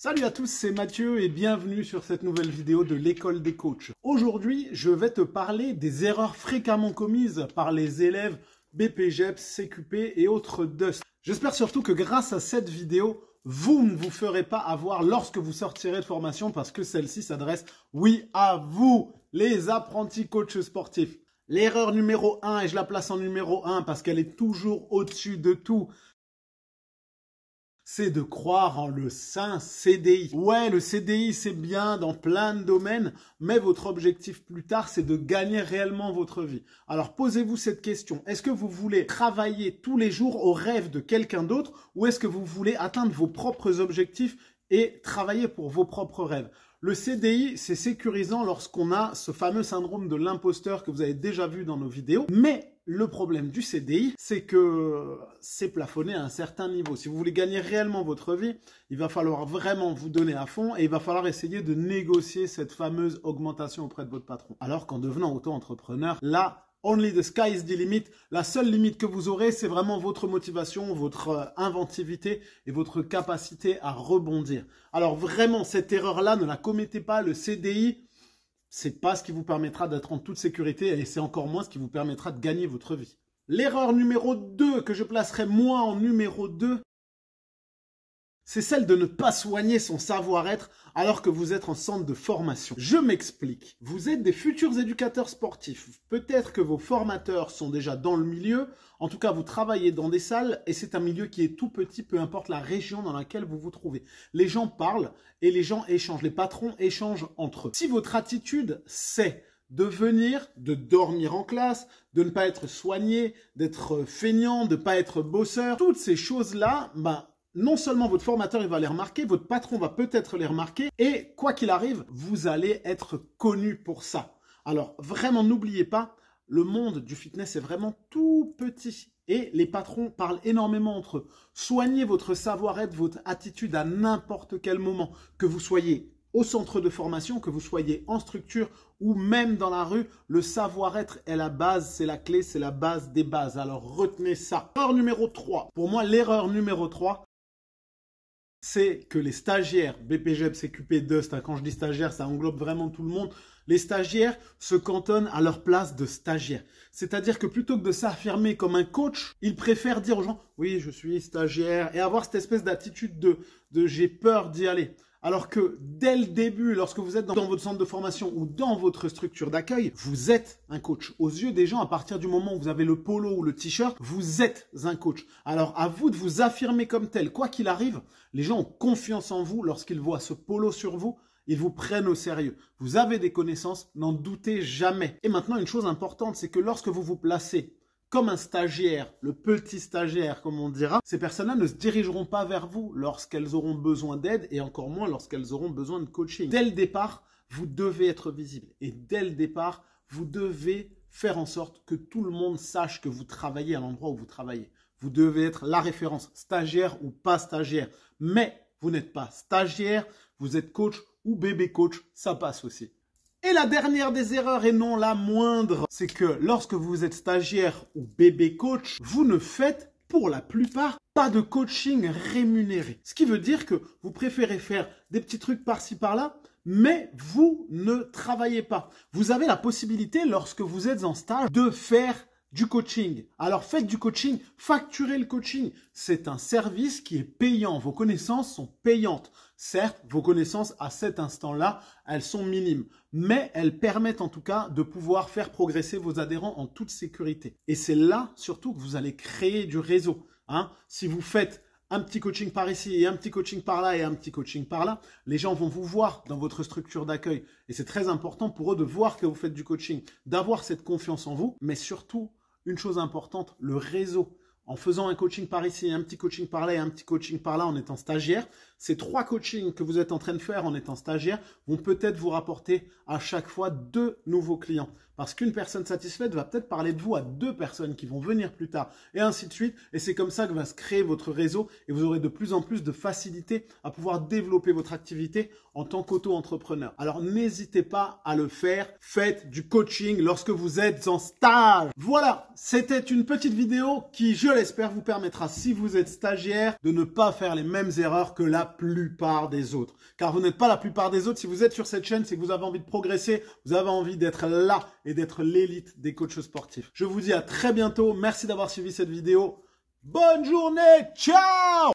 Salut à tous, c'est Mathieu et bienvenue sur cette nouvelle vidéo de l'école des coachs. Aujourd'hui, je vais te parler des erreurs fréquemment commises par les élèves BPJEPS, CQP et autres DUS. J'espère surtout que grâce à cette vidéo, vous ne vous ferez pas avoir lorsque vous sortirez de formation parce que celle-ci s'adresse, oui, à vous, les apprentis coachs sportifs. L'erreur numéro 1, et je la place en numéro 1 parce qu'elle est toujours au-dessus de tout, c'est de croire en le saint CDI. Ouais, le CDI, c'est bien dans plein de domaines, mais votre objectif plus tard, c'est de gagner réellement votre vie. Alors, posez-vous cette question. Est-ce que vous voulez travailler tous les jours au rêve de quelqu'un d'autre ou est-ce que vous voulez atteindre vos propres objectifs et travailler pour vos propres rêves? Le CDI, c'est sécurisant lorsqu'on a ce fameux syndrome de l'imposteur que vous avez déjà vu dans nos vidéos, mais le problème du CDI, c'est que c'est plafonné à un certain niveau. Si vous voulez gagner réellement votre vie, il va falloir vraiment vous donner à fond et il va falloir essayer de négocier cette fameuse augmentation auprès de votre patron. Alors qu'en devenant auto-entrepreneur, là, only the sky is the limit. La seule limite que vous aurez, c'est vraiment votre motivation, votre inventivité et votre capacité à rebondir. Alors vraiment, cette erreur-là, ne la commettez pas. Le CDI, c'est pas ce qui vous permettra d'être en toute sécurité et c'est encore moins ce qui vous permettra de gagner votre vie. L'erreur numéro 2 que je placerai moi en numéro 2, c'est celle de ne pas soigner son savoir-être alors que vous êtes en centre de formation. Je m'explique. Vous êtes des futurs éducateurs sportifs. Peut-être que vos formateurs sont déjà dans le milieu. En tout cas, vous travaillez dans des salles et c'est un milieu qui est tout petit, peu importe la région dans laquelle vous vous trouvez. Les gens parlent et les gens échangent. Les patrons échangent entre eux. Si votre attitude, c'est de venir, de dormir en classe, de ne pas être soigné, d'être feignant, de ne pas être bosseur, toutes ces choses-là, non seulement votre formateur il va les remarquer, votre patron va peut-être les remarquer et quoi qu'il arrive, vous allez être connu pour ça. Alors vraiment n'oubliez pas, le monde du fitness est vraiment tout petit et les patrons parlent énormément entre eux. Soignez votre savoir-être, votre attitude à n'importe quel moment, que vous soyez au centre de formation, que vous soyez en structure ou même dans la rue, le savoir-être est la base, c'est la clé, c'est la base des bases. Alors retenez ça. Erreur numéro 3. Pour moi, l'erreur numéro 3, c'est que les stagiaires, BPJEPS, CQP, DUS, quand je dis stagiaires, ça englobe vraiment tout le monde, les stagiaires se cantonnent à leur place de stagiaire. C'est-à-dire que plutôt que de s'affirmer comme un coach, ils préfèrent dire aux gens « oui, je suis stagiaire » et avoir cette espèce d'attitude de j'ai peur d'y aller. Alors que dès le début, lorsque vous êtes dans votre centre de formation ou dans votre structure d'accueil, vous êtes un coach. Aux yeux des gens, à partir du moment où vous avez le polo ou le t-shirt, vous êtes un coach. Alors à vous de vous affirmer comme tel. Quoi qu'il arrive, les gens ont confiance en vous lorsqu'ils voient ce polo sur vous. Ils vous prennent au sérieux. Vous avez des connaissances, n'en doutez jamais. Et maintenant, une chose importante, c'est que lorsque vous vous placez comme un stagiaire, le petit stagiaire comme on dira, ces personnes-là ne se dirigeront pas vers vous lorsqu'elles auront besoin d'aide et encore moins lorsqu'elles auront besoin de coaching. Dès le départ, vous devez être visible et dès le départ, vous devez faire en sorte que tout le monde sache que vous travaillez à l'endroit où vous travaillez. Vous devez être la référence, stagiaire ou pas stagiaire. Mais vous n'êtes pas stagiaire, vous êtes coach ou bébé coach, ça passe aussi. Et la dernière des erreurs, et non la moindre, c'est que lorsque vous êtes stagiaire ou bébé coach, vous ne faites pour la plupart pas de coaching rémunéré. Ce qui veut dire que vous préférez faire des petits trucs par-ci par-là, mais vous ne travaillez pas. Vous avez la possibilité, lorsque vous êtes en stage, de faire du coaching. Alors faites du coaching, facturez le coaching. C'est un service qui est payant. Vos connaissances sont payantes. Certes, vos connaissances à cet instant-là, elles sont minimes. Mais elles permettent en tout cas de pouvoir faire progresser vos adhérents en toute sécurité. Et c'est là surtout que vous allez créer du réseau. Si vous faites un petit coaching par ici et un petit coaching par là et un petit coaching par là, les gens vont vous voir dans votre structure d'accueil. Et c'est très important pour eux de voir que vous faites du coaching, d'avoir cette confiance en vous, mais surtout, une chose importante, le réseau. En faisant un coaching par ici, un petit coaching par là et un petit coaching par là en étant stagiaire, ces 3 coachings que vous êtes en train de faire en étant stagiaire vont peut-être vous rapporter à chaque fois 2 nouveaux clients. Parce qu'une personne satisfaite va peut-être parler de vous à 2 personnes qui vont venir plus tard et ainsi de suite. Et c'est comme ça que va se créer votre réseau et vous aurez de plus en plus de facilité à pouvoir développer votre activité en tant qu'auto-entrepreneur. Alors n'hésitez pas à le faire. Faites du coaching lorsque vous êtes en stage. Voilà, c'était une petite vidéo qui, je l'espère, vous permettra, si vous êtes stagiaire, de ne pas faire les mêmes erreurs que la plupart des autres. Car vous n'êtes pas la plupart des autres. Si vous êtes sur cette chaîne, c'est que vous avez envie de progresser, vous avez envie d'être là et d'être l'élite des coachs sportifs. Je vous dis à très bientôt. Merci d'avoir suivi cette vidéo. Bonne journée. Ciao!